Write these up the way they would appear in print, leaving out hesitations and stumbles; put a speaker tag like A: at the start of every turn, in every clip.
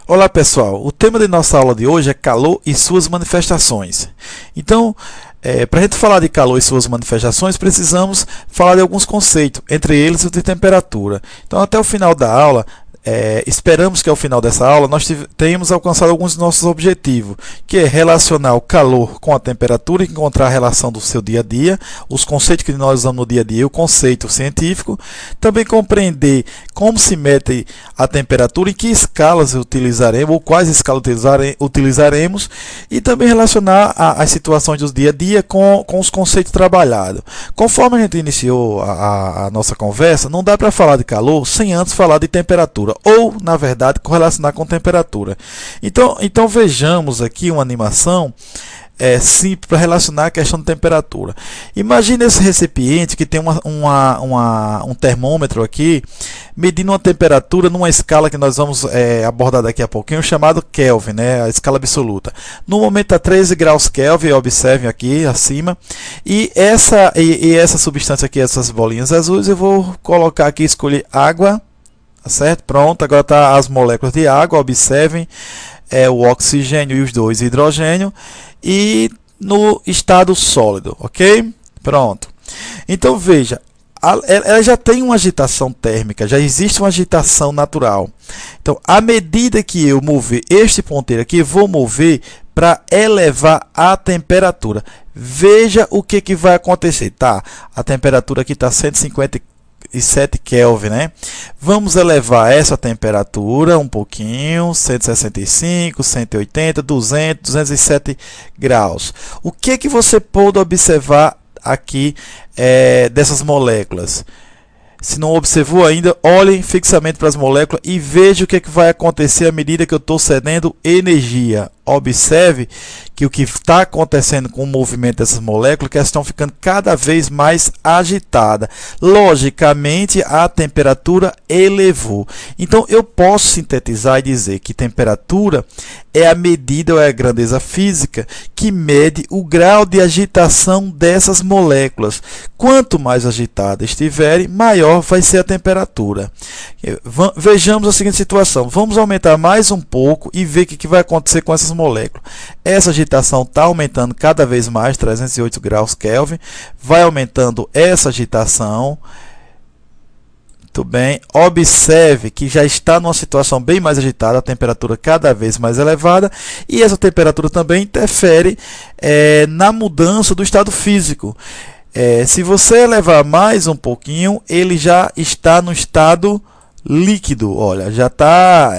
A: Olá pessoal, o tema de nossa aula de hoje é calor e suas manifestações. Então, para a gente falar de calor e suas manifestações, precisamos falar de alguns conceitos, entre eles o de temperatura. Então, até o final da aula, esperamos que ao final dessa aula nós tenhamos alcançado alguns dos nossos objetivos, que é relacionar o calor com a temperatura, encontrar a relação do seu dia a dia, os conceitos que nós usamos no dia a dia, o conceito científico, também compreender como se mede a temperatura, em que escalas utilizaremos, ou quais escalas utilizaremos, e também relacionar as situações do dia a dia com os conceitos trabalhados. Conforme a gente iniciou a nossa conversa, não dá para falar de calor sem antes falar de temperatura, ou, na verdade, correlacionar com temperatura. Então vejamos aqui uma animação simples para relacionar a questão de temperatura. Imagine esse recipiente que tem um termômetro aqui, medindo uma temperatura numa escala que nós vamos abordar daqui a pouquinho, chamado Kelvin, né, a escala absoluta. No momento está 13 graus Kelvin, observem aqui acima, e essa substância aqui, essas bolinhas azuis, eu vou colocar aqui, escolher água. Certo? Pronto, agora está as moléculas de água, observem, o oxigênio e os dois hidrogênio, e no estado sólido, ok? Pronto. Então veja, ela já tem uma agitação térmica, já existe uma agitação natural. Então, à medida que eu mover este ponteiro aqui, vou mover para elevar a temperatura. Veja o que vai acontecer, tá? A temperatura aqui está 157 Kelvin, né? Vamos elevar essa temperatura um pouquinho, 165, 180, 200, 207 graus. O que você pode observar aqui dessas moléculas? Se não observou ainda, olhem fixamente para as moléculas e veja o que vai acontecer à medida que eu estou cedendo energia. Observe que o que está acontecendo com o movimento dessas moléculas é que elas estão ficando cada vez mais agitadas. Logicamente, a temperatura elevou. Então, eu posso sintetizar e dizer que temperatura é a medida ou é a grandeza física que mede o grau de agitação dessas moléculas. Quanto mais agitada estiverem, maior vai ser a temperatura. Vejamos a seguinte situação. Vamos aumentar mais um pouco e ver o que vai acontecer com essas moléculas. Essa agitação está aumentando cada vez mais, 308 graus Kelvin. Vai aumentando essa agitação. Muito bem. Observe que já está numa situação bem mais agitada, a temperatura cada vez mais elevada. E essa temperatura também interfere na mudança do estado físico. Se você elevar mais um pouquinho, ele já está no estado líquido, olha, já está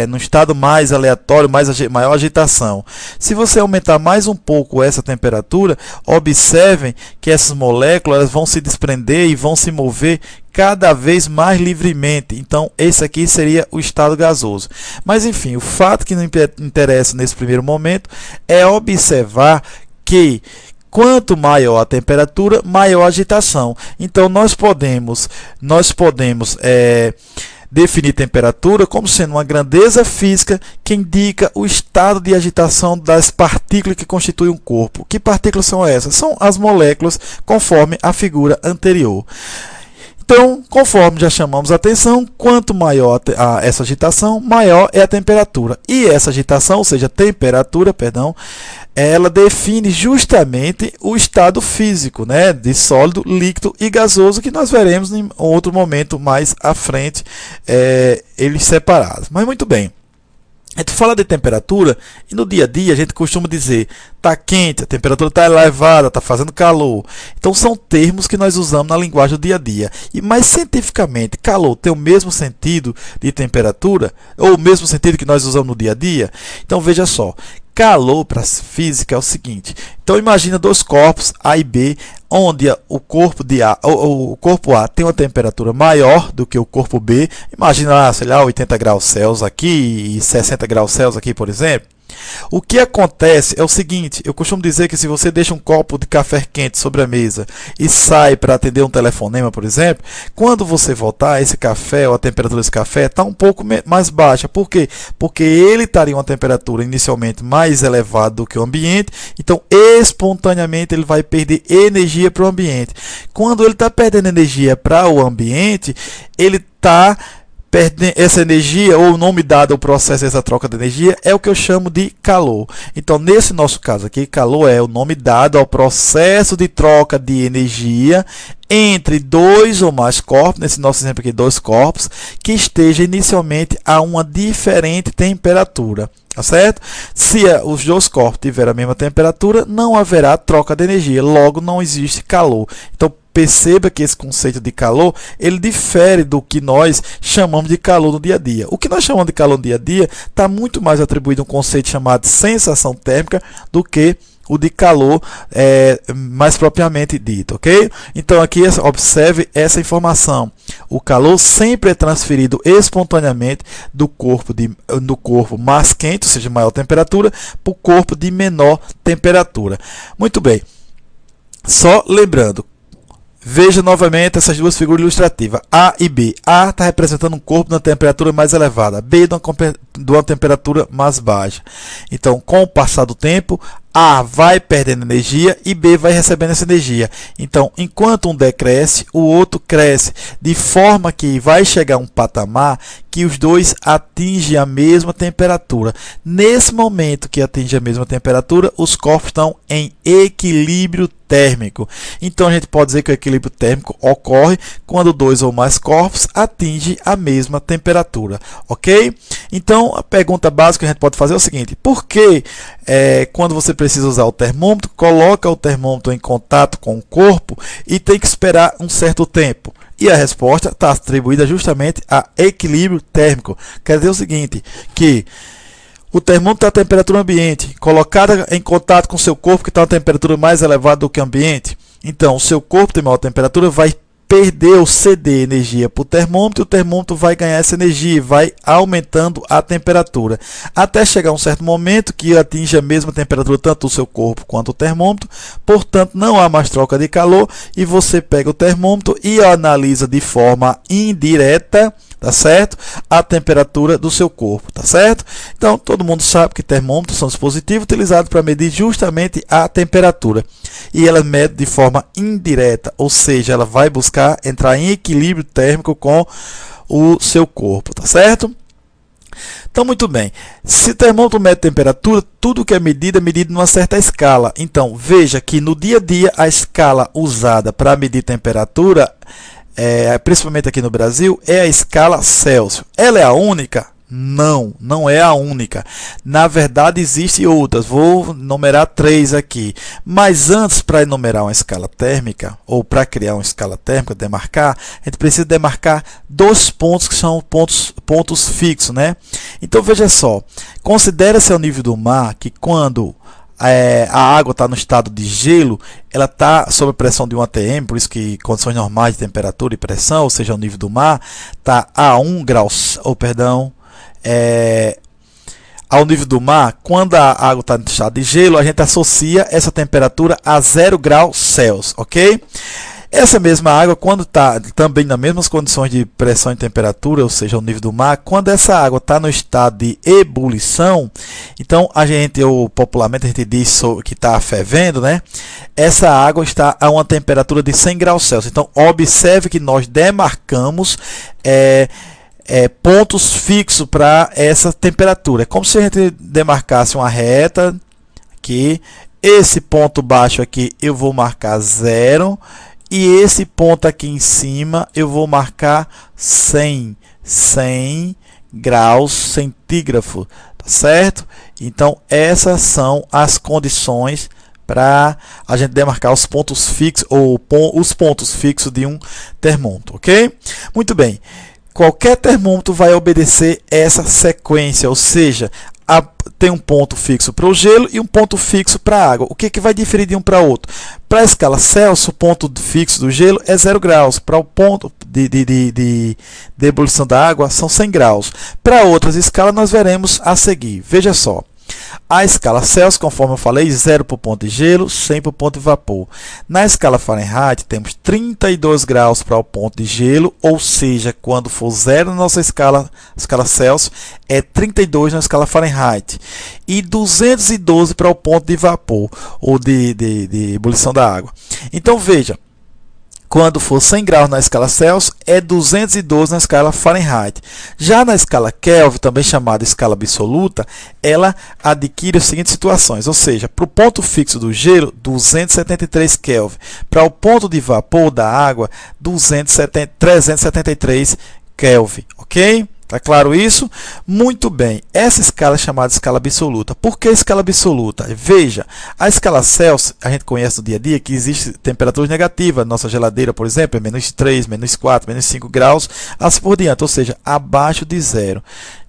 A: no estado mais aleatório, maior agitação. Se você aumentar mais um pouco essa temperatura, observem que essas moléculas vão se desprender e vão se mover cada vez mais livremente. Então, esse aqui seria o estado gasoso. Mas, enfim, o fato que não interessa nesse primeiro momento é observar que quanto maior a temperatura, maior a agitação. Então, nós podemos definir temperatura como sendo uma grandeza física que indica o estado de agitação das partículas que constituem um corpo. Que partículas são essas? São as moléculas, conforme a figura anterior. Então, conforme já chamamos a atenção, quanto maior essa agitação, maior é a temperatura. E essa agitação, ou seja, temperatura, perdão, ela define justamente o estado físico, né, de sólido, líquido e gasoso, que nós veremos em outro momento mais à frente, eles separados. Mas muito bem. A gente fala de temperatura e no dia a dia a gente costuma dizer está quente, a temperatura está elevada, está fazendo calor. Então são termos que nós usamos na linguagem do dia a dia. Mas cientificamente, calor tem o mesmo sentido de temperatura ou o mesmo sentido que nós usamos no dia a dia? Então veja só, calor para a física é o seguinte. Então imagina dois corpos A e B, onde o corpo A tem uma temperatura maior do que o corpo B. Imagina, sei lá, 80 graus Celsius aqui e 60 graus Celsius aqui, por exemplo. O que acontece é o seguinte, eu costumo dizer que se você deixa um copo de café quente sobre a mesa e sai para atender um telefonema, por exemplo, quando você voltar, esse café ou a temperatura desse café está um pouco mais baixa. Por quê? Porque ele estaria em uma temperatura inicialmente mais elevada do que o ambiente, então espontaneamente ele vai perder energia para o ambiente. Quando ele está perdendo energia para o ambiente, ele está essa energia, ou o nome dado ao processo dessa troca de energia, é o que eu chamo de calor. Então, nesse nosso caso aqui, calor é o nome dado ao processo de troca de energia entre dois ou mais corpos, nesse nosso exemplo aqui, dois corpos, que esteja inicialmente a uma diferente temperatura. Tá certo? Se os dois corpos tiverem a mesma temperatura, não haverá troca de energia, logo não existe calor. Então, perceba que esse conceito de calor, ele difere do que nós chamamos de calor no dia a dia. O que nós chamamos de calor no dia a dia está muito mais atribuído a um conceito chamado de sensação térmica do que o de calor mais propriamente dito, ok? Então aqui observe essa informação. O calor sempre é transferido espontaneamente do corpo mais quente, ou seja, maior temperatura, para o corpo de menor temperatura. Muito bem. Só lembrando, veja novamente essas duas figuras ilustrativas, A e B. A está representando um corpo de uma temperatura mais elevada, B de uma temperatura mais baixa. Então, com o passar do tempo, A vai perdendo energia e B vai recebendo essa energia. Então, enquanto um decresce, o outro cresce, de forma que vai chegar a um patamar que os dois atingem a mesma temperatura. Nesse momento que atinge a mesma temperatura, os corpos estão em equilíbrio térmico. Então, a gente pode dizer que o equilíbrio térmico ocorre quando dois ou mais corpos atingem a mesma temperatura, ok? Então, a pergunta básica que a gente pode fazer é o seguinte: por que quando você precisa usar o termômetro, coloca o termômetro em contato com o corpo e tem que esperar um certo tempo? E a resposta está atribuída justamente a equilíbrio térmico. Quer dizer o seguinte, que o termômetro está a temperatura ambiente, colocada em contato com o seu corpo, que está a temperatura mais elevada do que o ambiente. Então, o seu corpo tem maior temperatura, vai perder ou ceder energia para o termômetro, e o termômetro vai ganhar essa energia, vai aumentando a temperatura, até chegar a um certo momento que atinge a mesma temperatura tanto o seu corpo quanto o termômetro, portanto não há mais troca de calor, e você pega o termômetro e analisa de forma indireta, tá certo? A temperatura do seu corpo, tá certo? Então, todo mundo sabe que termômetros são dispositivos utilizados para medir justamente a temperatura. E ela mede de forma indireta, ou seja, ela vai buscar entrar em equilíbrio térmico com o seu corpo, tá certo? Então, muito bem. Se o termômetro mede temperatura, tudo que é medido numa certa escala. Então, veja que no dia a dia, a escala usada para medir temperatura, principalmente aqui no Brasil, é a escala Celsius. Ela é a única? Não, não é a única. Na verdade, existem outras. Vou numerar 3 aqui. Mas antes, para enumerar uma escala térmica, ou para criar uma escala térmica, demarcar, a gente precisa demarcar 2 pontos que são pontos fixos, né? Então, veja só. Considera-se ao nível do mar que quando a água está no estado de gelo, ela está sob a pressão de 1 atm, por isso que condições normais de temperatura e pressão, ou seja, o nível do mar, está a 1 grau, ao nível do mar. Quando a água está no estado de gelo, a gente associa essa temperatura a 0 graus Celsius, ok? Essa mesma água, quando está também nas mesmas condições de pressão e temperatura, ou seja, o nível do mar, quando essa água está no estado de ebulição, então ou popularmente a gente diz que está fervendo, né? Essa água está a uma temperatura de 100 graus Celsius. Então, observe que nós demarcamos pontos fixos para essa temperatura. É como se a gente demarcasse uma reta aqui. Esse ponto baixo aqui eu vou marcar 0. E esse ponto aqui em cima eu vou marcar 100 graus centígrados, tá certo? Então, essas são as condições para a gente demarcar os pontos fixos, ou os pontos fixos de um termômetro, ok? Muito bem. Qualquer termômetro vai obedecer essa sequência, ou seja, tem um ponto fixo para o gelo e um ponto fixo para a água. O que vai diferir de um para outro? Para a escala Celsius, o ponto fixo do gelo é 0 graus. Para o ponto de ebulição da água, são 100 graus. Para outras escalas, nós veremos a seguir. Veja só. A escala Celsius, conforme eu falei, 0 para o ponto de gelo, 100 para o ponto de vapor. Na escala Fahrenheit, temos 32 graus para o ponto de gelo, ou seja, quando for 0 na nossa escala Celsius, é 32 na escala Fahrenheit. E 212 para o ponto de vapor, ou de ebulição da água. Então, veja, Quando for 100 graus na escala Celsius, é 212 na escala Fahrenheit. Já na escala Kelvin, também chamada escala absoluta, ela adquire as seguintes situações, ou seja, para o ponto fixo do gelo, 273 Kelvin. Para o ponto de vapor da água, 373 Kelvin, ok? Tá claro isso? Muito bem. Essa escala é chamada escala absoluta. Por que escala absoluta? Veja, a escala Celsius, a gente conhece no dia a dia que existe temperaturas negativas. Nossa geladeira, por exemplo, é -3, -4, -5 graus, assim por diante, ou seja, abaixo de zero.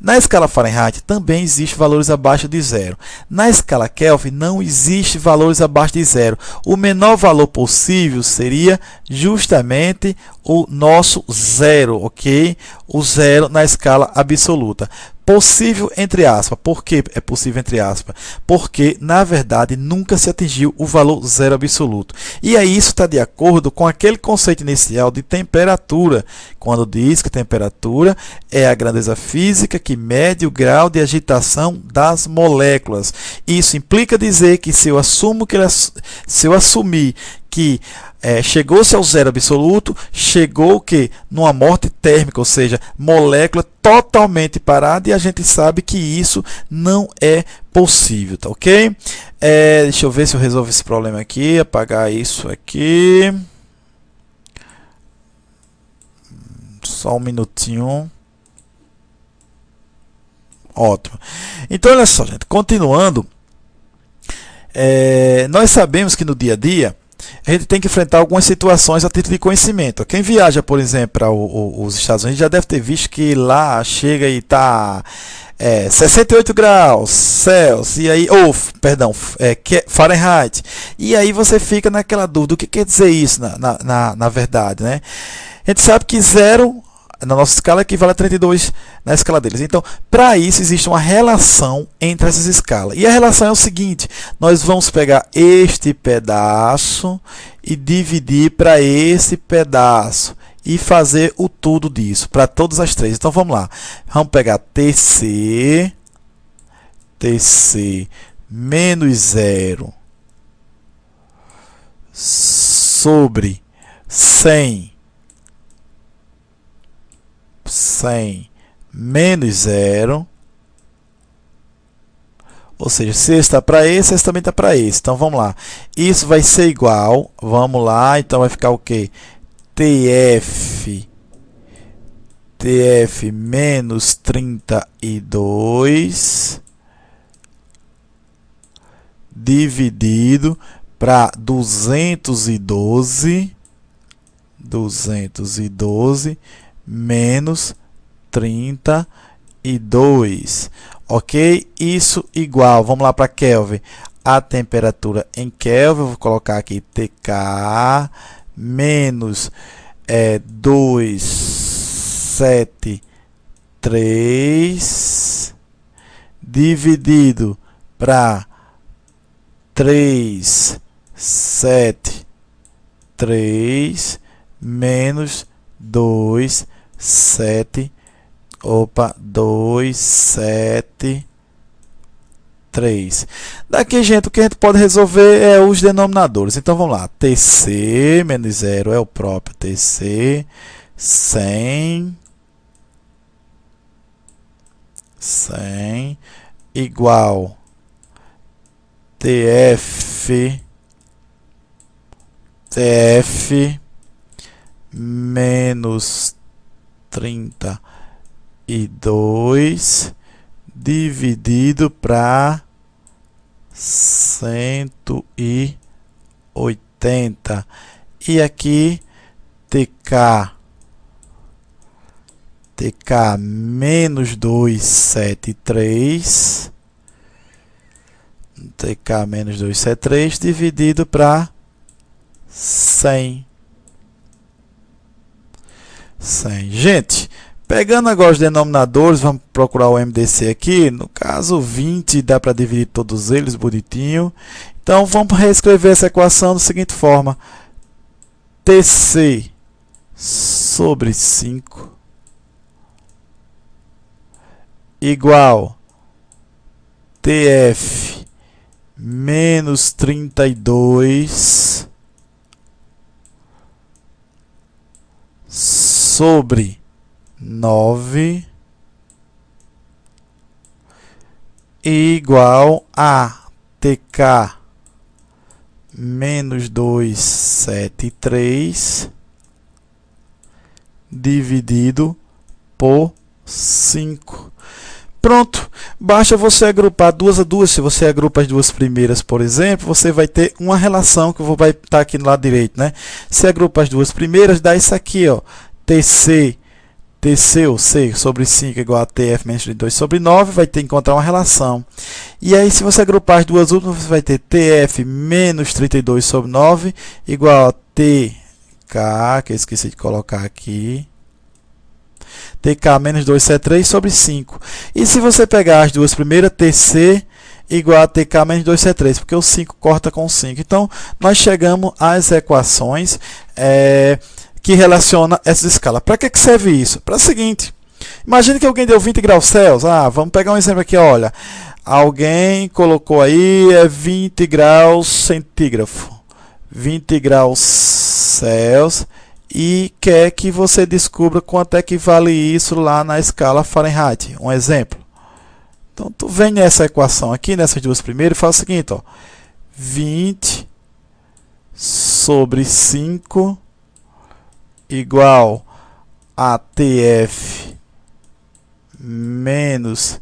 A: Na escala Fahrenheit também existem valores abaixo de zero. Na escala Kelvin não existe valores abaixo de zero. O menor valor possível seria justamente o nosso zero, ok? O zero na escala absoluta. Possível entre aspas. Por que é possível entre aspas? Porque, na verdade, nunca se atingiu o valor zero absoluto. E aí isso está de acordo com aquele conceito inicial de temperatura, quando diz que temperatura é a grandeza física que mede o grau de agitação das moléculas. Isso implica dizer que se eu assumir que chegou-se ao zero absoluto, chegou que numa morte térmica, ou seja, molécula totalmente parada, e a gente sabe que isso não é possível, tá ok? Deixa eu ver se eu resolvo esse problema aqui, apagar isso aqui. Só um minutinho. Ótimo. Então, olha só, gente, continuando, nós sabemos que no dia a dia a gente tem que enfrentar algumas situações a título de conhecimento. Quem viaja, por exemplo, para os Estados Unidos já deve ter visto que lá chega e está 68 graus Celsius, e aí, Fahrenheit. E aí você fica naquela dúvida, o que quer dizer isso na verdade, né? A gente sabe que zero na nossa escala equivale a 32 na escala deles. Então, para isso, existe uma relação entre essas escalas. E a relação é o seguinte: nós vamos pegar este pedaço e dividir para esse pedaço e fazer o tudo disso, para todas as três. Então, vamos lá. Vamos pegar TC menos zero sobre 100 menos zero, ou seja, se esse está para esse também está para esse. Então vamos lá, isso vai ser igual, vamos lá, então vai ficar o que? TF menos 32 dividido para 212 menos 32, ok? Isso igual, vamos lá para Kelvin, a temperatura em Kelvin, eu vou colocar aqui TK menos 273 dividido para 373 menos 273. Daqui, gente, o que a gente pode resolver é os denominadores. Então, vamos lá. TC menos zero é o próprio TC. 100 igual TF menos 32 dividido para 180. E aqui TK menos 273 dividido para 100. Gente, pegando agora os denominadores, vamos procurar o MDC aqui. No caso, 20 dá para dividir todos eles, bonitinho. Então, vamos reescrever essa equação da seguinte forma: TC sobre 5 igual TF menos 32 sobre 9 igual a TK menos 273 dividido por 5. Pronto, basta você agrupar duas a duas. Se você agrupa as duas primeiras, por exemplo, você vai ter uma relação que vai estar aqui no lado direito, né? Se agrupa as duas primeiras, dá isso aqui, ó, TC ou C sobre 5 igual a TF menos 32 sobre 9, vai ter que encontrar uma relação. E aí, se você agrupar as duas últimas, você vai ter TF menos 32 sobre 9 igual a TK, que eu esqueci de colocar aqui, TK menos 273 sobre 5. E se você pegar as duas primeiras, TC igual a TK menos 273, porque o 5 corta com 5. Então, nós chegamos às equações que relaciona essas escalas. Para que serve isso? Para o seguinte, imagine que alguém deu 20 graus Celsius. Vamos pegar um exemplo aqui, olha. Alguém colocou aí 20 graus centígrafo, 20 graus Celsius, e quer que você descubra quanto é que vale isso lá na escala Fahrenheit. Um exemplo. Então, tu vem nessa equação aqui, nessas duas primeiras, e faz o seguinte, ó. 20 sobre 5 igual a TF menos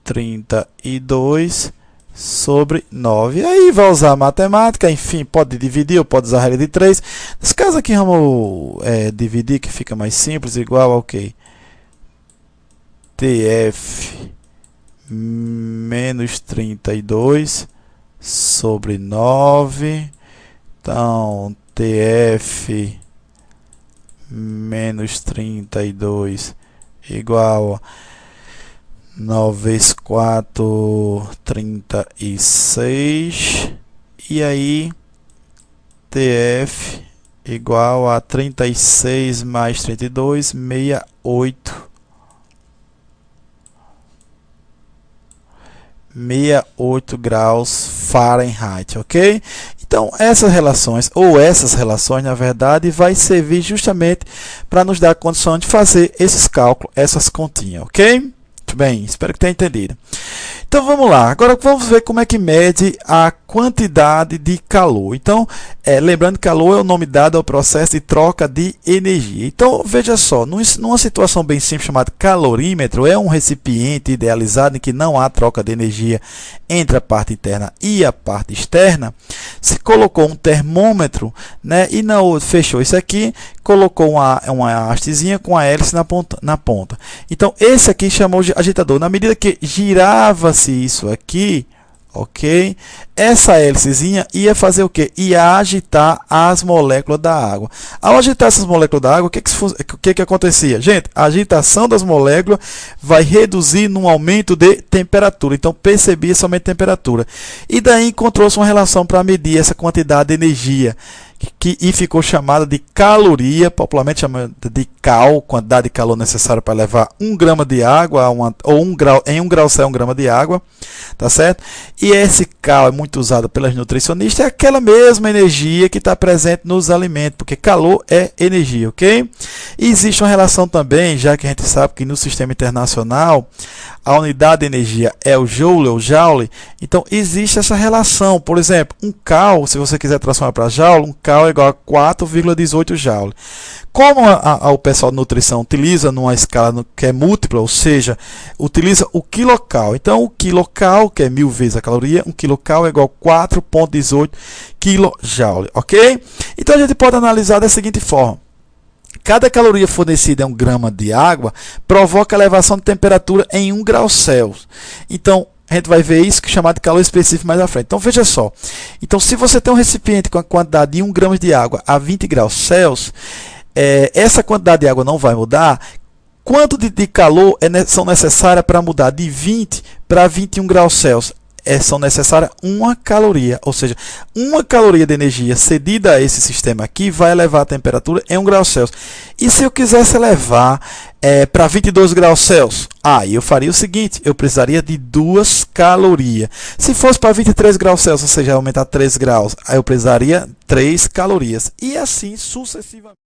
A: 32 sobre 9. Aí vai usar a matemática, enfim, pode dividir ou pode usar a regra de 3. Nesse caso aqui vamos dividir, que fica mais simples, igual ao que? TF menos 32 sobre 9. Então, TF menos 32 igual a 9 vezes 4, 36. E aí, TF igual a 36 mais 32, 68. 68 graus Fahrenheit, ok? Então, essas relações, na verdade, vai servir justamente para nos dar a condição de fazer esses cálculos, essas continhas, ok? Muito bem, espero que tenha entendido. Então, vamos lá. Agora, vamos ver como é que mede a quantidade de calor. Então, lembrando que calor é o nome dado ao processo de troca de energia. Então, veja só, numa situação bem simples chamada calorímetro, é um recipiente idealizado em que não há troca de energia entre a parte interna e a parte externa. Se colocou um termômetro, né, e fechou isso aqui, colocou uma hastezinha com a hélice na ponta. Então, esse aqui chamou de agitador. Na medida que girava-se isso aqui, ok? Essa hélicezinha ia fazer o quê? Ia agitar as moléculas da água. Ao agitar essas moléculas da água, o que acontecia? Gente, a agitação das moléculas vai reduzir num aumento de temperatura. Então, percebia esse aumento de temperatura. E daí encontrou-se uma relação para medir essa quantidade de energia, e ficou chamada de caloria, popularmente chamada de cal, quantidade de calor necessária para levar 1 grama de água, ou 1 grau Celsius, 1 grama de água, tá certo? E esse cal é muito usado pelas nutricionistas, é aquela mesma energia que está presente nos alimentos, porque calor é energia, ok? E existe uma relação também, já que a gente sabe que no sistema internacional a unidade de energia é o joule, ou joule, então existe essa relação. Por exemplo, um cal, se você quiser transformar para joule, um cal é igual a 4,18 joule. Como o pessoal de nutrição utiliza numa escala que é múltipla, ou seja, utiliza o quilocal. Então, o quilocal, que é 1000 vezes a caloria, um quilocal é igual a 4,18 kJ, ok? Então, a gente pode analisar da seguinte forma. Cada caloria fornecida em 1 grama de água provoca elevação de temperatura em 1 grau Celsius. Então, a gente vai ver isso que é chamado de calor específico mais à frente. Então, veja só. Então, se você tem um recipiente com a quantidade de 1 grama de água a 20 graus Celsius, essa quantidade de água não vai mudar. Quanto de calor são necessárias para mudar de 20 para 21 graus Celsius? São necessárias 1 caloria, ou seja, 1 caloria de energia cedida a esse sistema aqui vai elevar a temperatura em 1 grau Celsius. E se eu quisesse elevar para 22 graus Celsius? Aí eu faria o seguinte, eu precisaria de 2 calorias. Se fosse para 23 graus Celsius, ou seja, aumentar 3 graus, aí eu precisaria 3 calorias. E assim sucessivamente.